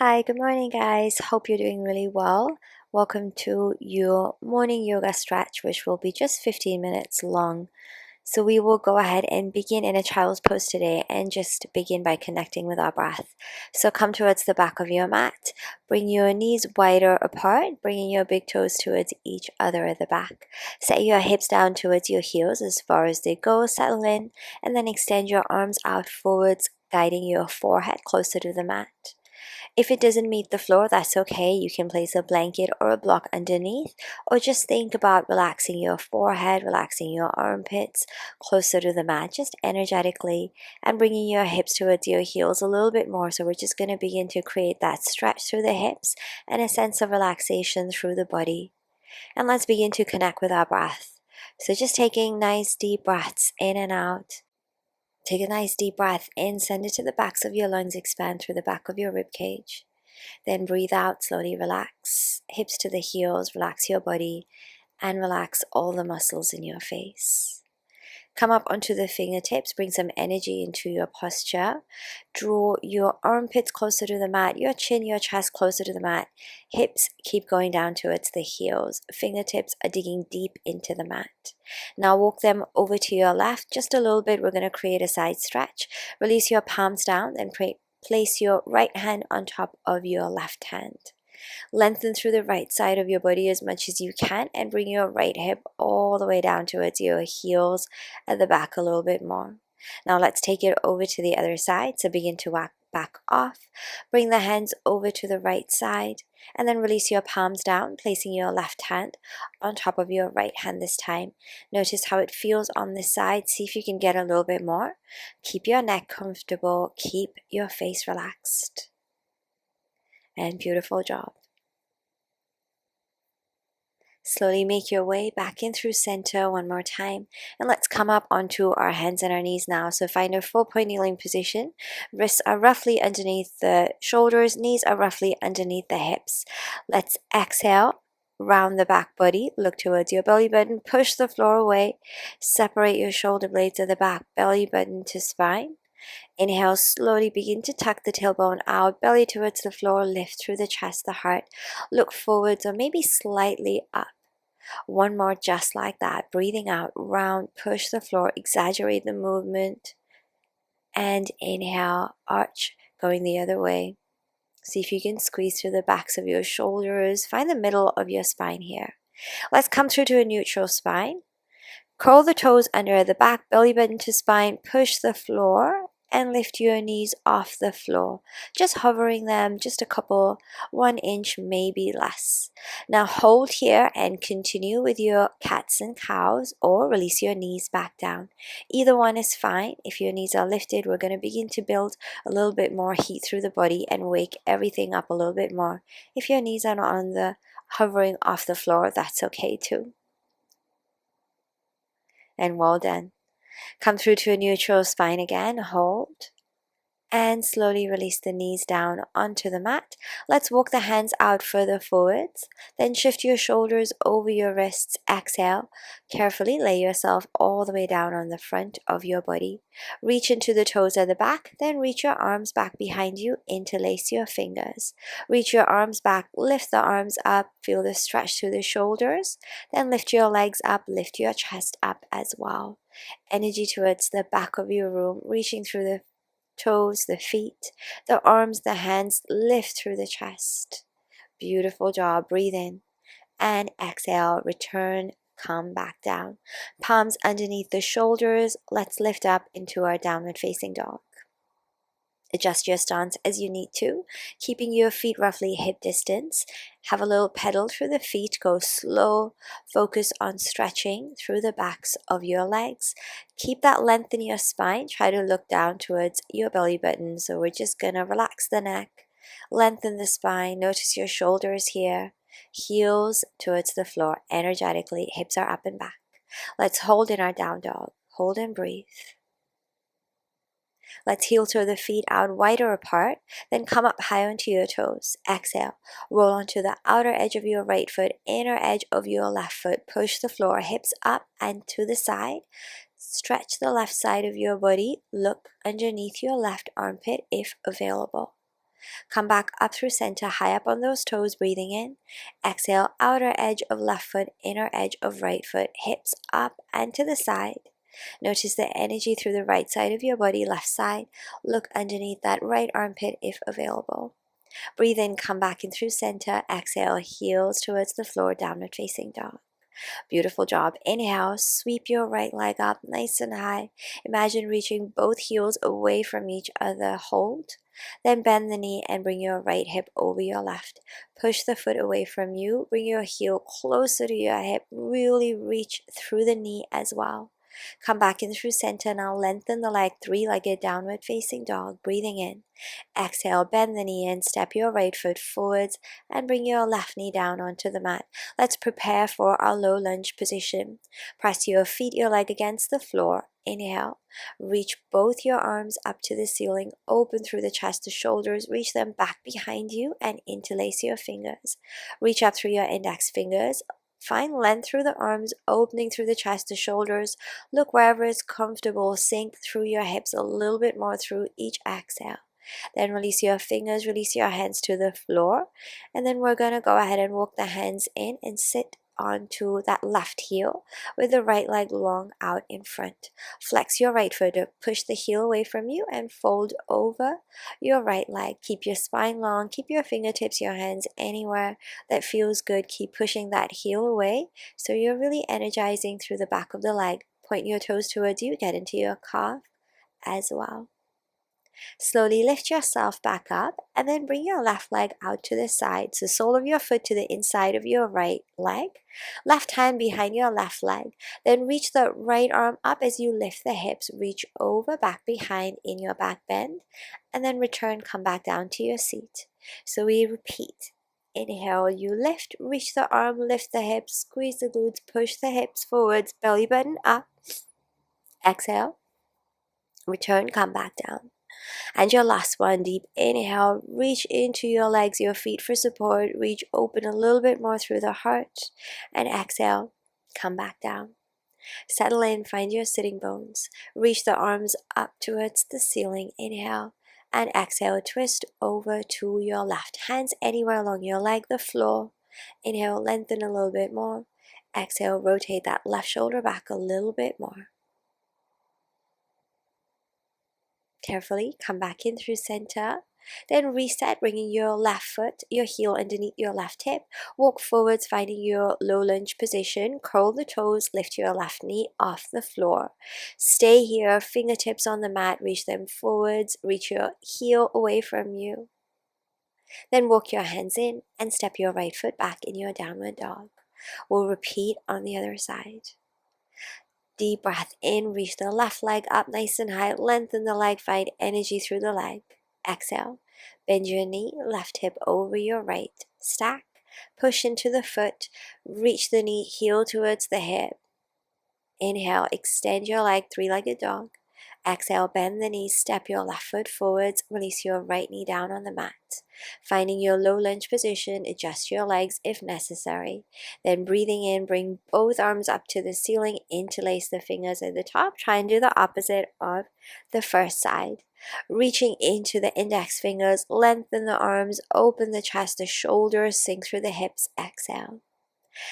Hi, good morning, guys. Hope you're doing really well. Welcome to your morning yoga stretch, which will be just 15 minutes long. So, we will go ahead and begin in a child's pose today and just begin by connecting with our breath. So, come towards the back of your mat. Bring your knees wider apart, bringing your big toes towards each other at the back. Set your hips down towards your heels as far as they go. Settle in and then extend your arms out forwards, guiding your forehead closer to the mat. If it doesn't meet the floor, that's okay. You can place a blanket or a block underneath, or just think about relaxing your forehead, relaxing your armpits closer to the mat, just energetically, and bringing your hips towards your heels a little bit more. So we're just going to begin to create that stretch through the hips and a sense of relaxation through the body. And let's begin to connect with our breath. So just taking nice deep breaths in and out. Take a nice deep breath in, send it to the backs of your lungs, expand through the back of your rib cage. Then breathe out, slowly relax. Hips to the heels, relax your body, and relax all the muscles in your face. Come up onto the fingertips, bring some energy into your posture. Draw your armpits closer to the mat, your chin, your chest closer to the mat. Hips keep going down towards the heels. Fingertips are digging deep into the mat. Now walk them over to your left just a little bit. We're going to create a side stretch. Release your palms down, then place your right hand on top of your left hand. Lengthen through the right side of your body as much as you can and bring your right hip all the way down towards your heels at the back a little bit more. Now let's take it over to the other side. So begin to back off. Bring the hands over to the right side and then release your palms down, placing your left hand on top of your right hand this time. Notice how it feels on this side. See if you can get a little bit more. Keep your neck comfortable. Keep your face relaxed. And beautiful job. Slowly make your way back in through center one more time. And let's come up onto our hands and our knees now. So find a 4-point kneeling position. Wrists are roughly underneath the shoulders. Knees are roughly underneath the hips. Let's exhale. Round the back body. Look towards your belly button. Push the floor away. Separate your shoulder blades at the back. Belly button to spine. Inhale, slowly begin to tuck the tailbone out, belly towards the floor, lift through the chest, the heart. Look forwards or maybe slightly up. One more just like that. Breathing out, round, push the floor, exaggerate the movement. And inhale, arch, going the other way. See if you can squeeze through the backs of your shoulders. Find the middle of your spine here. Let's come through to a neutral spine. Curl the toes under the back, belly button to spine, push the floor and lift your knees off the floor. Just hovering them just a couple, 1 inch, maybe less. Now hold here and continue with your cats and cows or release your knees back down. Either one is fine. If your knees are lifted, we're going to begin to build a little bit more heat through the body and wake everything up a little bit more. If your knees are not on the hovering off the floor, that's okay too. And well done. Come through to a neutral spine again, hold, and slowly release the knees down onto the mat. Let's walk the hands out further forwards, then shift your shoulders over your wrists. Exhale, carefully lay yourself all the way down on the front of your body. Reach into the toes at the back, then reach your arms back behind you, interlace your fingers. Reach your arms back, lift the arms up, feel the stretch through the shoulders, then lift your legs up, lift your chest up as well. Energy towards the back of your room, reaching through the toes, the feet, the arms, the hands, lift through the chest. Beautiful job. Breathe in and exhale. Return, come back down. Palms underneath the shoulders. Let's lift up into our downward facing dog. Adjust your stance as you need to, keeping your feet roughly hip distance. Have a little pedal through the feet, go slow. Focus on stretching through the backs of your legs. Keep that length in your spine. Try to look down towards your belly button. So we're just going to relax the neck, lengthen the spine. Notice your shoulders here, heels towards the floor energetically. Hips are up and back. Let's hold in our down dog. Hold and breathe. Let's heel toe the feet out wider apart, then come up high onto your toes. Exhale, roll onto the outer edge of your right foot, inner edge of your left foot. Push the floor, hips up and to the side. Stretch the left side of your body. Look underneath your left armpit if available. Come back up through center, high up on those toes, breathing in. Exhale, outer edge of left foot, inner edge of right foot, hips up and to the side. Notice the energy through the right side of your body, left side. Look underneath that right armpit if available. Breathe in, come back in through center. Exhale, heels towards the floor, downward facing dog. Beautiful job. Inhale, sweep your right leg up nice and high. Imagine reaching both heels away from each other. Hold. Then bend the knee and bring your right hip over your left. Push the foot away from you. Bring your heel closer to your hip. Really reach through the knee as well. Come back in through center. Now lengthen the leg, three-legged downward facing dog. Breathing in. Exhale, bend the knee in, step your right foot forwards and bring your left knee down onto the mat. Let's prepare for our low lunge position. Press your feet, your leg against the floor. Inhale, reach both your arms up to the ceiling, open through the chest to shoulders, reach them back behind you and interlace your fingers. Reach up through your index fingers. Find length through the arms, opening through the chest to shoulders. Look wherever it's comfortable. Sink through your hips a little bit more through each exhale. Then release your fingers, release your hands to the floor. And then we're going to go ahead and walk the hands in and sit onto that left heel with the right leg long out in front. Flex your right foot up, push the heel away from you and fold over your right leg. Keep your spine long, keep your fingertips, your hands anywhere that feels good. Keep pushing that heel away so you're really energizing through the back of the leg. Point your toes towards you, get into your calf as well. Slowly lift yourself back up and then bring your left leg out to the side. So sole of your foot to the inside of your right leg. Left hand behind your left leg. Then reach the right arm up as you lift the hips. Reach over, back behind in your back bend. And then return, come back down to your seat. So we repeat. Inhale, you lift, reach the arm, lift the hips, squeeze the glutes, push the hips forwards, belly button up. Exhale, return, come back down. And your last one, deep inhale, reach into your legs, your feet for support, reach open a little bit more through the heart, and exhale, come back down. Settle in, find your sitting bones, reach the arms up towards the ceiling, inhale, and exhale, twist over to your left, hands anywhere along your leg, the floor, inhale, lengthen a little bit more, exhale, rotate that left shoulder back a little bit more. Carefully come back in through center, then reset, bringing your left foot, your heel underneath your left hip. Walk forwards, finding your low lunge position. Curl the toes, lift your left knee off the floor. Stay here, fingertips on the mat, reach them forwards, reach your heel away from you. Then walk your hands in and step your right foot back in your downward dog. We'll repeat on the other side. Deep breath in, reach the left leg up nice and high, lengthen the leg, find energy through the leg. Exhale, bend your knee, left hip over your right, stack, push into the foot, reach the knee, heel towards the hip. Inhale, extend your leg, three-legged dog. Exhale, bend the knees, step your left foot forwards, release your right knee down on the mat. Finding your low lunge position, adjust your legs if necessary. Then breathing in, bring both arms up to the ceiling, interlace the fingers at the top. Try and do the opposite of the first side. Reaching into the index fingers, lengthen the arms, open the chest, the shoulders, sink through the hips, exhale.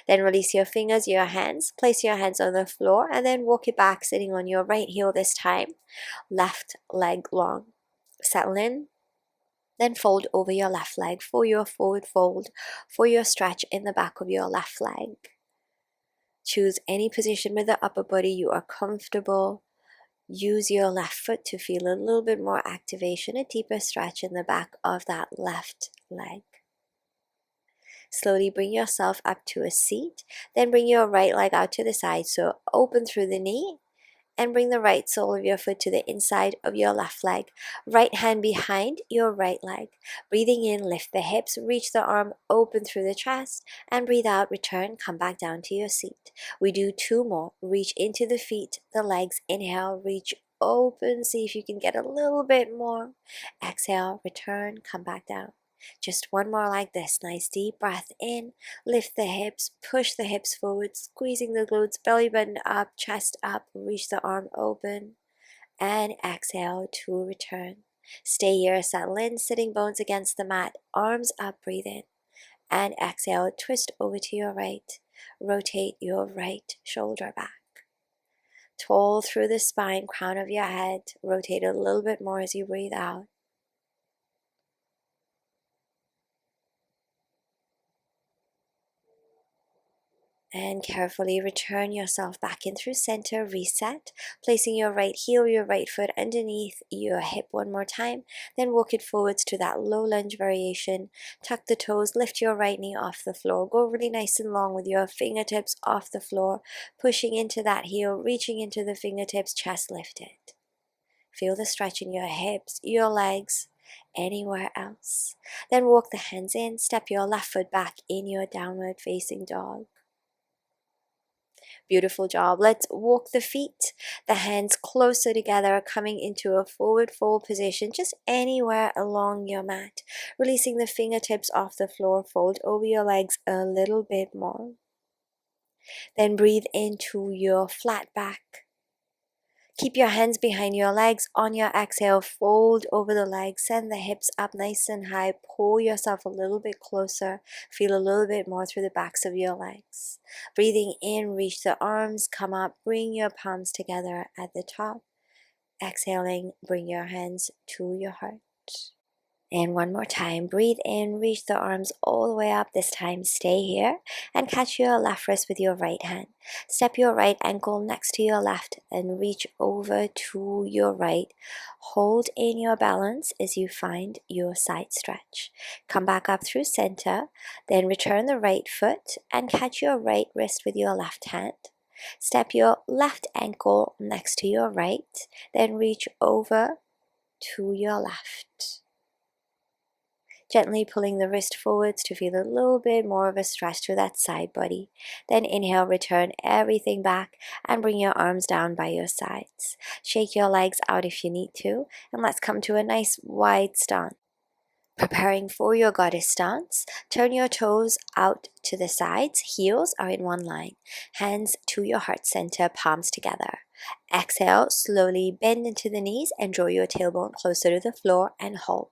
Then release your fingers, your hands, place your hands on the floor, and then walk it back, sitting on your right heel this time. Left leg long. Settle in, then fold over your left leg for your forward fold, for your stretch in the back of your left leg. Choose any position with the upper body you are comfortable. Use your left foot to feel a little bit more activation, a deeper stretch in the back of that left leg. Slowly bring yourself up to a seat, then bring your right leg out to the side, so open through the knee, and bring the right sole of your foot to the inside of your left leg. Right hand behind your right leg. Breathing in, lift the hips, reach the arm, open through the chest, and breathe out, return, come back down to your seat. We do two more. Reach into the feet, the legs, inhale, reach open, see if you can get a little bit more. Exhale, return, come back down. Just one more like this. Nice deep breath in, lift the hips, push the hips forward, squeezing the glutes, belly button up, chest up, reach the arm open, and exhale to return. Stay here, settle in, sitting bones against the mat, arms up, breathe in. And exhale, twist over to your right. Rotate your right shoulder back. Tall through the spine, crown of your head. Rotate a little bit more as you breathe out. And carefully return yourself back in through center, reset, placing your right heel, your right foot underneath your hip one more time. Then walk it forwards to that low lunge variation. Tuck the toes, lift your right knee off the floor. Go really nice and long with your fingertips off the floor, pushing into that heel, reaching into the fingertips, chest lifted. Feel the stretch in your hips, your legs, anywhere else. Then walk the hands in, step your left foot back in your downward facing dog. Beautiful job. Let's walk the feet, the hands closer together, coming into a forward fold position, just anywhere along your mat. Releasing the fingertips off the floor, fold over your legs a little bit more. Then breathe into your flat back. Keep your hands behind your legs. On your exhale, fold over the legs, send the hips up nice and high, pull yourself a little bit closer, feel a little bit more through the backs of your legs. Breathing in, reach the arms, come up, bring your palms together at the top. Exhaling, bring your hands to your heart. And one more time, breathe in, reach the arms all the way up. This time, stay here and catch your left wrist with your right hand. Step your right ankle next to your left and reach over to your right. Hold in your balance as you find your side stretch. Come back up through center, then return the right foot and catch your right wrist with your left hand. Step your left ankle next to your right, then reach over to your left. Gently pulling the wrist forwards to feel a little bit more of a stretch through that side body. Then inhale, return everything back and bring your arms down by your sides. Shake your legs out if you need to, and let's come to a nice wide stance. Preparing for your goddess stance, turn your toes out to the sides, heels are in one line, hands to your heart center, palms together. Exhale, slowly bend into the knees and draw your tailbone closer to the floor and hold.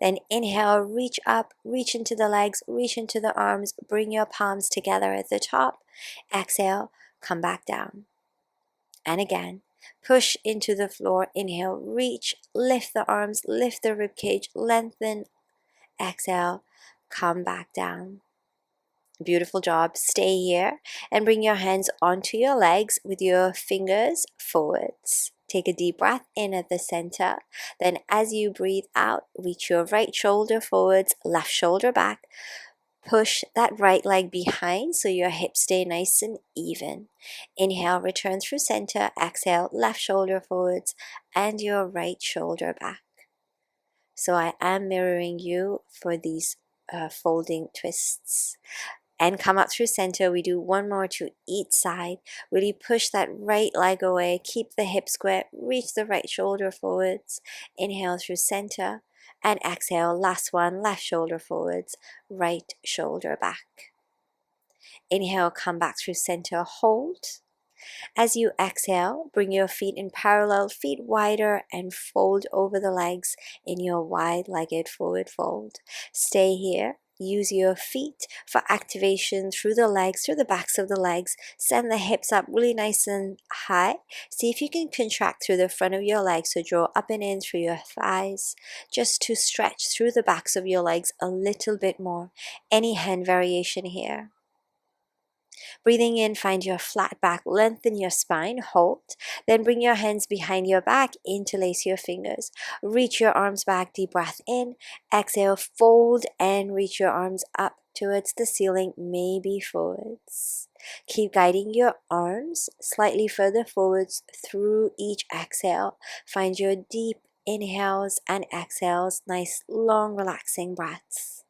Then inhale, reach up, reach into the legs, reach into the arms, bring your palms together at the top. Exhale, come back down. And again, push into the floor, inhale, reach, lift the arms, lift the rib cage, lengthen. Exhale, come back down. Beautiful job. Stay here and bring your hands onto your legs with your fingers forwards. Take a deep breath in at the center. Then as you breathe out, reach your right shoulder forwards, left shoulder back. Push that right leg behind so your hips stay nice and even. Inhale, return through center. Exhale, left shoulder forwards and your right shoulder back. So I am mirroring you for these folding twists. And come up through center. We do one more to each side. Really push that right leg away. Keep the hip square. Reach the right shoulder forwards. Inhale through center. And exhale. Last one. Left shoulder forwards. Right shoulder back. Inhale. Come back through center. Hold. As you exhale, bring your feet in parallel, feet wider, and fold over the legs in your wide-legged forward fold. Stay here. Use your feet for activation through the legs, through the backs of the legs. Send the hips up really nice and high. See if you can contract through the front of your legs, so draw up and in through your thighs, just to stretch through the backs of your legs a little bit more. Any hand variation here. Breathing in, find your flat back, lengthen your spine, hold. Then bring your hands behind your back, interlace your fingers. Reach your arms back, deep breath in. Exhale, fold and reach your arms up towards the ceiling, maybe forwards. Keep guiding your arms slightly further forwards through each exhale. Find your deep inhales and exhales, nice, long, relaxing breaths.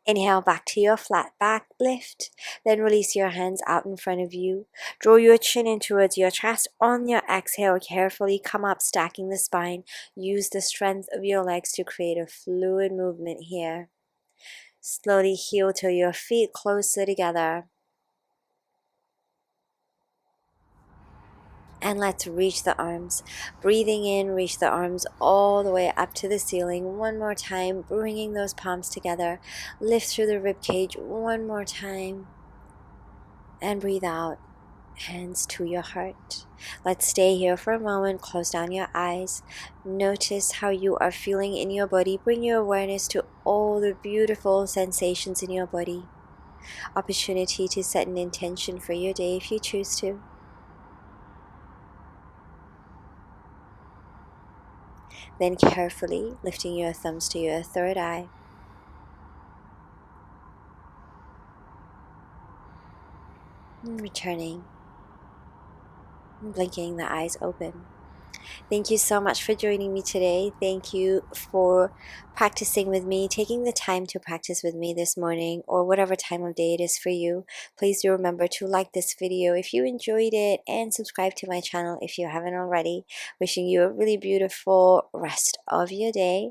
Inhale back to your flat back, lift, then release your hands out in front of you. Draw your chin in towards your chest. On your exhale, carefully come up, stacking the spine. Use the strength of your legs to create a fluid movement here. Slowly heel to your feet closer together. And let's reach the arms. Breathing in, reach the arms all the way up to the ceiling. One more time, bringing those palms together. Lift through the rib cage one more time. And breathe out, hands to your heart. Let's stay here for a moment. Close down your eyes. Notice how you are feeling in your body. Bring your awareness to all the beautiful sensations in your body. Opportunity to set an intention for your day if you choose to. Then carefully lifting your thumbs to your third eye. Returning. Blinking the eyes open. Thank you so much for joining me today. Thank you for practicing with me, taking the time to practice with me this morning or whatever time of day it is for you. Please do remember to like this video if you enjoyed it and subscribe to my channel if you haven't already. Wishing you a really beautiful rest of your day,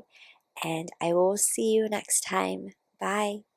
and I will see you next time. Bye.